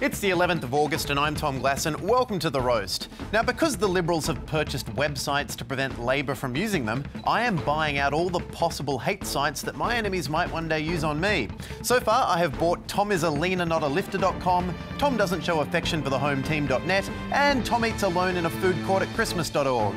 It's the 11th of August and I'm Tom Glasson. Welcome to The Roast. Now, because the Liberals have purchased websites to prevent Labor from using them, I am buying out all the possible hate sites that my enemies might one day use on me. So far, I have bought tomisalina.lifter.com, Tom doesn't show affection for the home team.net, and Tom eats alone in a food court at Christmas.org.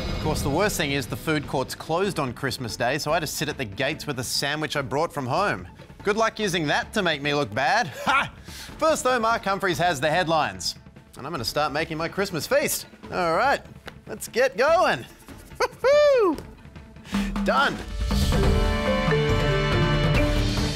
Of course, the worst thing is the food court's closed on Christmas Day, so I had to sit at the gates with a sandwich I brought from home. Good luck using that to make me look bad. Ha! First though, Mark Humphries has the headlines. And I'm going to start making my Christmas feast. All right, let's get going. Woohoo! Done.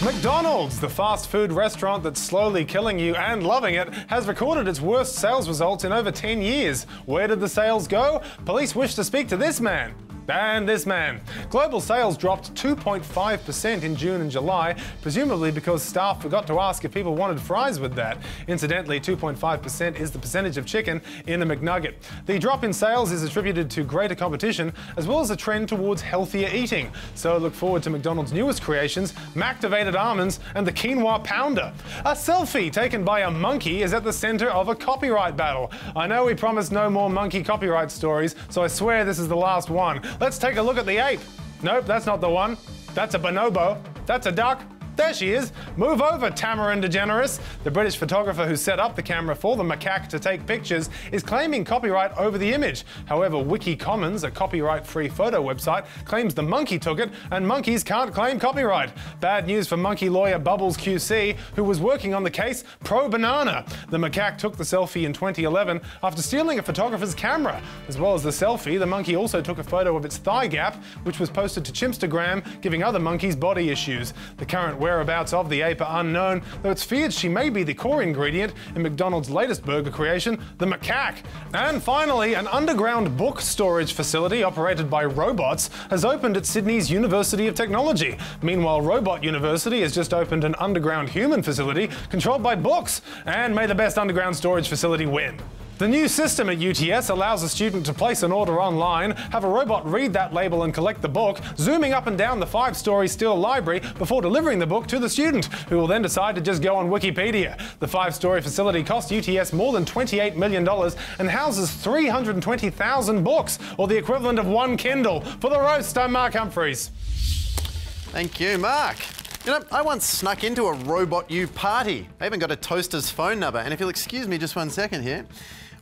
McDonald's, the fast food restaurant that's slowly killing you and loving it, has recorded its worst sales results in over 10 years. Where did the sales go? Police wish to speak to this man. And this man. Global sales dropped 2.5% in June and July, presumably because staff forgot to ask if people wanted fries with that. Incidentally, 2.5% is the percentage of chicken in a McNugget. The drop in sales is attributed to greater competition, as well as a trend towards healthier eating. So look forward to McDonald's newest creations, Mactivated almonds and the quinoa pounder. A selfie taken by a monkey is at the centre of a copyright battle. I know we promised no more monkey copyright stories, so I swear this is the last one. Let's take a look at the ape. Nope, that's not the one. That's a bonobo. That's a duck. There she is. Move over, Tamarin DeGeneres. The British photographer who set up the camera for the macaque to take pictures is claiming copyright over the image. However, Wiki Commons, a copyright-free photo website, claims the monkey took it and monkeys can't claim copyright. Bad news for monkey lawyer Bubbles QC, who was working on the case pro banana. The macaque took the selfie in 2011 after stealing a photographer's camera. As well as the selfie, the monkey also took a photo of its thigh gap, which was posted to Chimstagram, giving other monkeys body issues. The current whereabouts of the ape are unknown, though it's feared she may be the core ingredient in McDonald's latest burger creation, the macaque. And finally, an underground book storage facility operated by robots has opened at Sydney's University of Technology. Meanwhile, Robot University has just opened an underground human facility controlled by books. And may the best underground storage facility win. The new system at UTS allows a student to place an order online, have a robot read that label and collect the book, zooming up and down the 5-story steel library before delivering the book to the student, who will then decide to just go on Wikipedia. The 5-story facility cost UTS more than $28 million and houses 320,000 books, or the equivalent of one Kindle. For The Roast, I'm Mark Humphries. Thank you, Mark. You know, I once snuck into a Robot U party. I even got a toaster's phone number, and if you'll excuse me just one second here,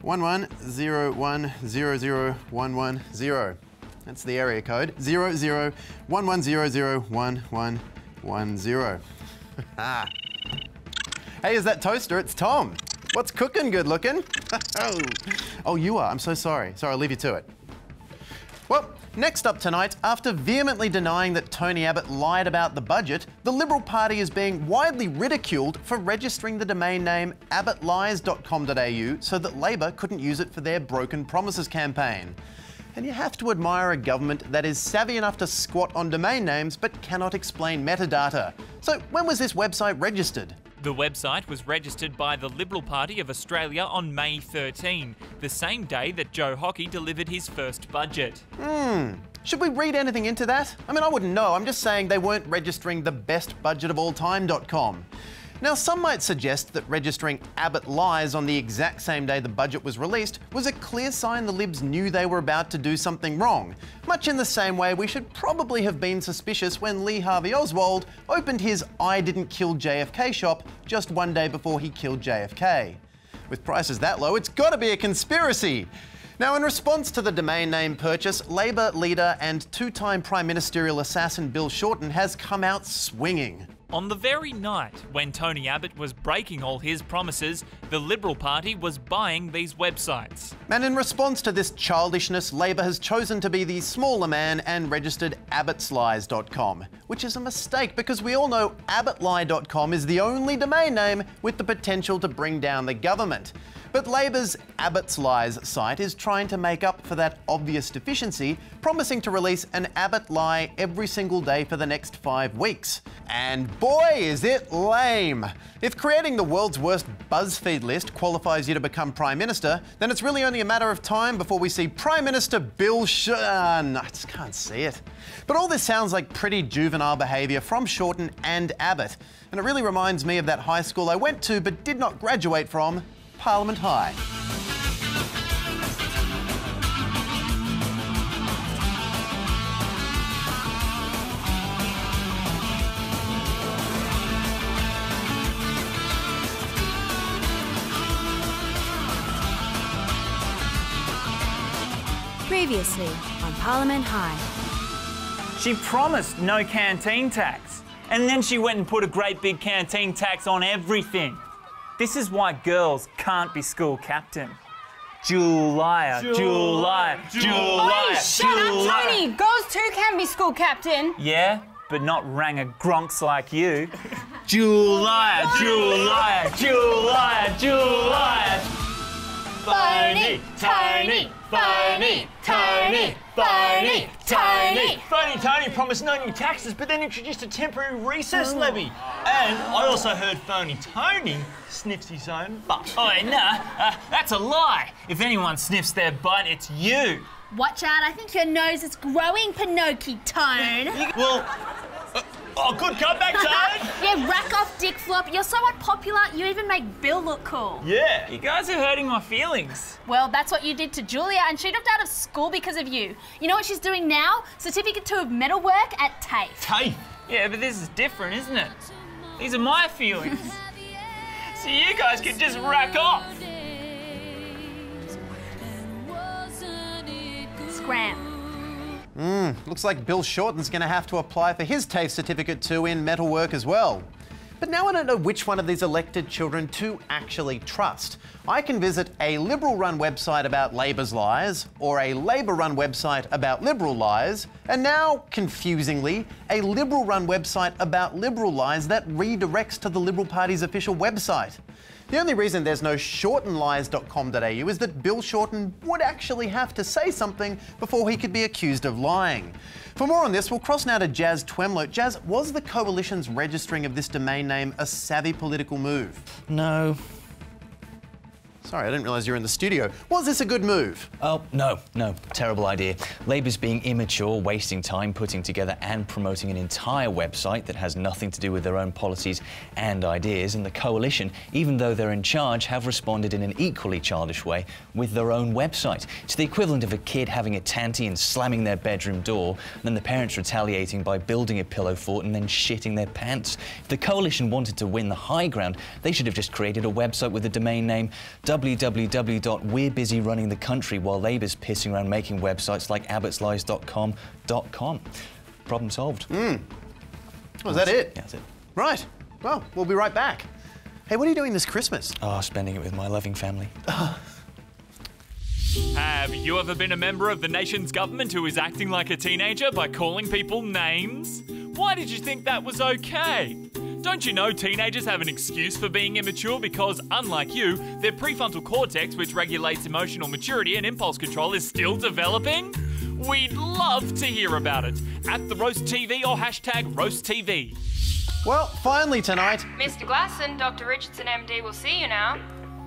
1101001110. That's the area code. 0011001110. Hey, is that toaster? It's Tom. What's cooking, good looking? Oh, you are. I'm so sorry. Sorry, I'll leave you to it. Well, next up tonight, after vehemently denying that Tony Abbott lied about the budget, the Liberal Party is being widely ridiculed for registering the domain name abbottlies.com.au so that Labor couldn't use it for their broken promises campaign. And you have to admire a government that is savvy enough to squat on domain names but cannot explain metadata. So when was this website registered? The website was registered by the Liberal Party of Australia on May 13, the same day that Joe Hockey delivered his first budget. Should we read anything into that? I mean, I wouldn't know. I'm just saying they weren't registering the bestbudgetofalltime.com. Now, some might suggest that registering Abbott Lies on the exact same day the budget was released was a clear sign the Libs knew they were about to do something wrong, much in the same way we should probably have been suspicious when Lee Harvey Oswald opened his I didn't kill JFK shop just one day before he killed JFK. With prices that low, it's got to be a conspiracy. Now, in response to the domain name purchase, Labor leader and two-time Prime Ministerial assassin Bill Shorten has come out swinging. On the very night when Tony Abbott was breaking all his promises, the Liberal Party was buying these websites. And in response to this childishness, Labor has chosen to be the smaller man and registered abbotslies.com, which is a mistake because we all know abbottlie.com is the only domain name with the potential to bring down the government. But Labor's Abbotts Lies site is trying to make up for that obvious deficiency, promising to release an Abbott lie every single day for the next 5 weeks. And boy, is it lame. If creating the world's worst BuzzFeed list qualifies you to become Prime Minister, then it's really only a matter of time before we see Prime Minister Bill Shorten. I just can't see it. But all this sounds like pretty juvenile behaviour from Shorten and Abbott. And it really reminds me of that high school I went to but did not graduate from, Parliament High. Previously on Parliament High. She promised no canteen tax, and then she went and put a great big canteen tax on everything. This is why girls can't be school captain. Julia. Oi, shut up, Tony! Girls too can be school captain. Yeah, but not ranga-gronks like you. Julia. Phony, Tony, phony, Tony, phony, Tony. Phony Tony promised no new taxes, but then introduced a temporary recess levy. And I also heard Phony Tony sniffs his own butt. Oh, nah, that's a lie. If anyone sniffs their butt, it's you. Watch out, I think your nose is growing, Pinocchio Tone. Well, oh, good comeback, Tone. Yeah, rack off, Dick Flop. You're so unpopular, you even make Bill look cool. Yeah. You guys are hurting my feelings. Well, that's what you did to Julia, and she dropped out of school because of you. You know what she's doing now? Certificate 2 of metalwork at TAFE. TAFE? Yeah, but this is different, isn't it? These are my feelings. So you guys can just rack off. Scram. Looks like Bill Shorten's going to have to apply for his TAFE Certificate 2 in metalwork as well. But now I don't know which one of these elected children to actually trust. I can visit a Liberal-run website about Labor's lies, or a Labor-run website about Liberal lies, and now, confusingly, a Liberal-run website about Liberal lies that redirects to the Liberal Party's official website. The only reason there's no shortenlies.com.au is that Bill Shorten would actually have to say something before he could be accused of lying. For more on this, we'll cross now to Jazz Twemlow. Jazz, was the Coalition's registering of this domain name a savvy political move? No. Sorry, I didn't realise you were in the studio. Was this a good move? Oh, no. Terrible idea. Labour's being immature, wasting time putting together and promoting an entire website that has nothing to do with their own policies and ideas, and the Coalition, even though they're in charge, have responded in an equally childish way with their own website. It's the equivalent of a kid having a tanty and slamming their bedroom door, and then the parents retaliating by building a pillow fort and then shitting their pants. If the Coalition wanted to win the high ground, they should have just created a website with the domain name www.we'rebusyrunningthecountry while Labour's pissing around making websites like abbottslies.com.com. Problem solved. Oh, is that it? Yeah, that's it. Right. Well, we'll be right back. Hey, what are you doing this Christmas? Oh, spending it with my loving family. Have you ever been a member of the nation's government who is acting like a teenager by calling people names? Why did you think that was okay? Don't you know teenagers have an excuse for being immature because, unlike you, their prefrontal cortex, which regulates emotional maturity and impulse control, is still developing? We'd love to hear about it. At the Roast TV or hashtag RoastTV. Well, finally tonight. Mr. Glasson, Dr. Richardson MD will see you now.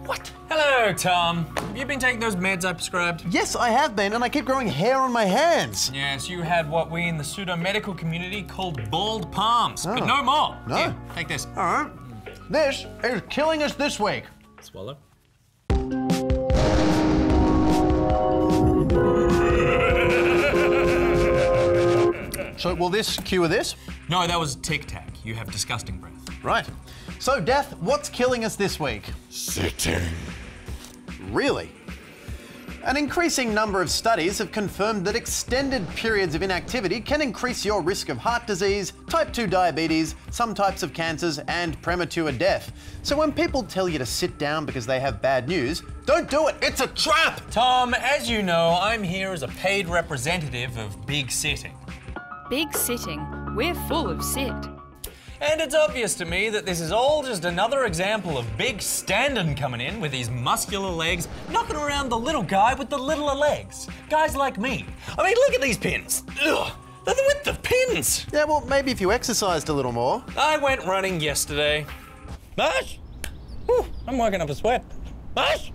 What? Hello, Tom. Have you been taking those meds I prescribed? Yes, I have been, and I keep growing hair on my hands. Yes, you had what we in the pseudo-medical community called bald palms, but no more. No. Here, take this. All right. This is killing us this week. Swallow. So will this cure this? No, that was Tic Tac. You have disgusting breath. Right. So, Death, what's killing us this week? Sitting. Really? An increasing number of studies have confirmed that extended periods of inactivity can increase your risk of heart disease, type 2 diabetes, some types of cancers, and premature death. So when people tell you to sit down because they have bad news, don't do it. It's a trap! Tom, as you know, I'm here as a paid representative of Big Sitting. Big Sitting. We're full of sit. And it's obvious to me that this is all just another example of Big Standin' coming in with his muscular legs, knocking around the little guy with the littler legs. Guys like me. I mean, look at these pins. Ugh. They're the width of pins. Yeah, well, maybe if you exercised a little more. I went running yesterday. Marsh? Whew, I'm working up a sweat. Marsh?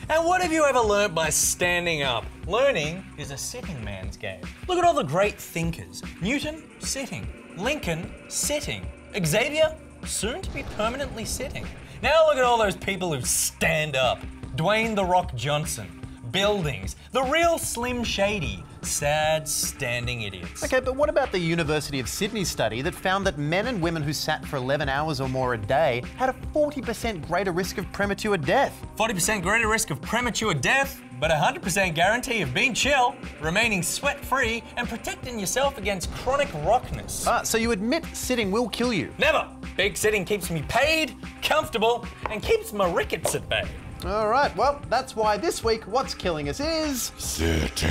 And what have you ever learnt by standing up? Learning is a sitting man's game. Look at all the great thinkers. Newton, sitting. Lincoln, sitting. Xavier, soon to be permanently sitting. Now look at all those people who stand up. Dwayne "The Rock" Johnson. Buildings. The real Slim Shady. Sad, standing idiots. Okay, but what about the University of Sydney study that found that men and women who sat for 11 hours or more a day had a 40% greater risk of premature death? 40% greater risk of premature death, but 100% guarantee of being chill, remaining sweat-free, and protecting yourself against chronic rockness. So you admit sitting will kill you? Never! Big sitting keeps me paid, comfortable, and keeps my rickets at bay. All right, well, that's why this week what's killing us is... sitting.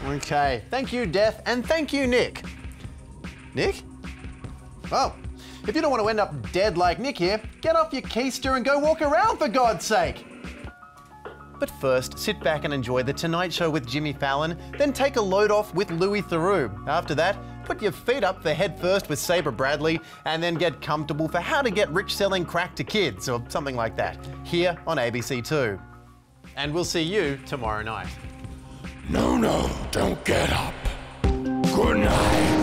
Okay, thank you, Death, and thank you, Nick. Nick? Oh, if you don't want to end up dead like Nick here, get off your keister and go walk around, for God's sake. But first, sit back and enjoy The Tonight Show with Jimmy Fallon, then take a load off with Louis Theroux. After that, put your feet up for Head First with Sabre Bradley, and then get comfortable for How to Get Rich Selling Crack to Kids, or something like that, here on ABC2. And we'll see you tomorrow night. No, don't get up. Good night.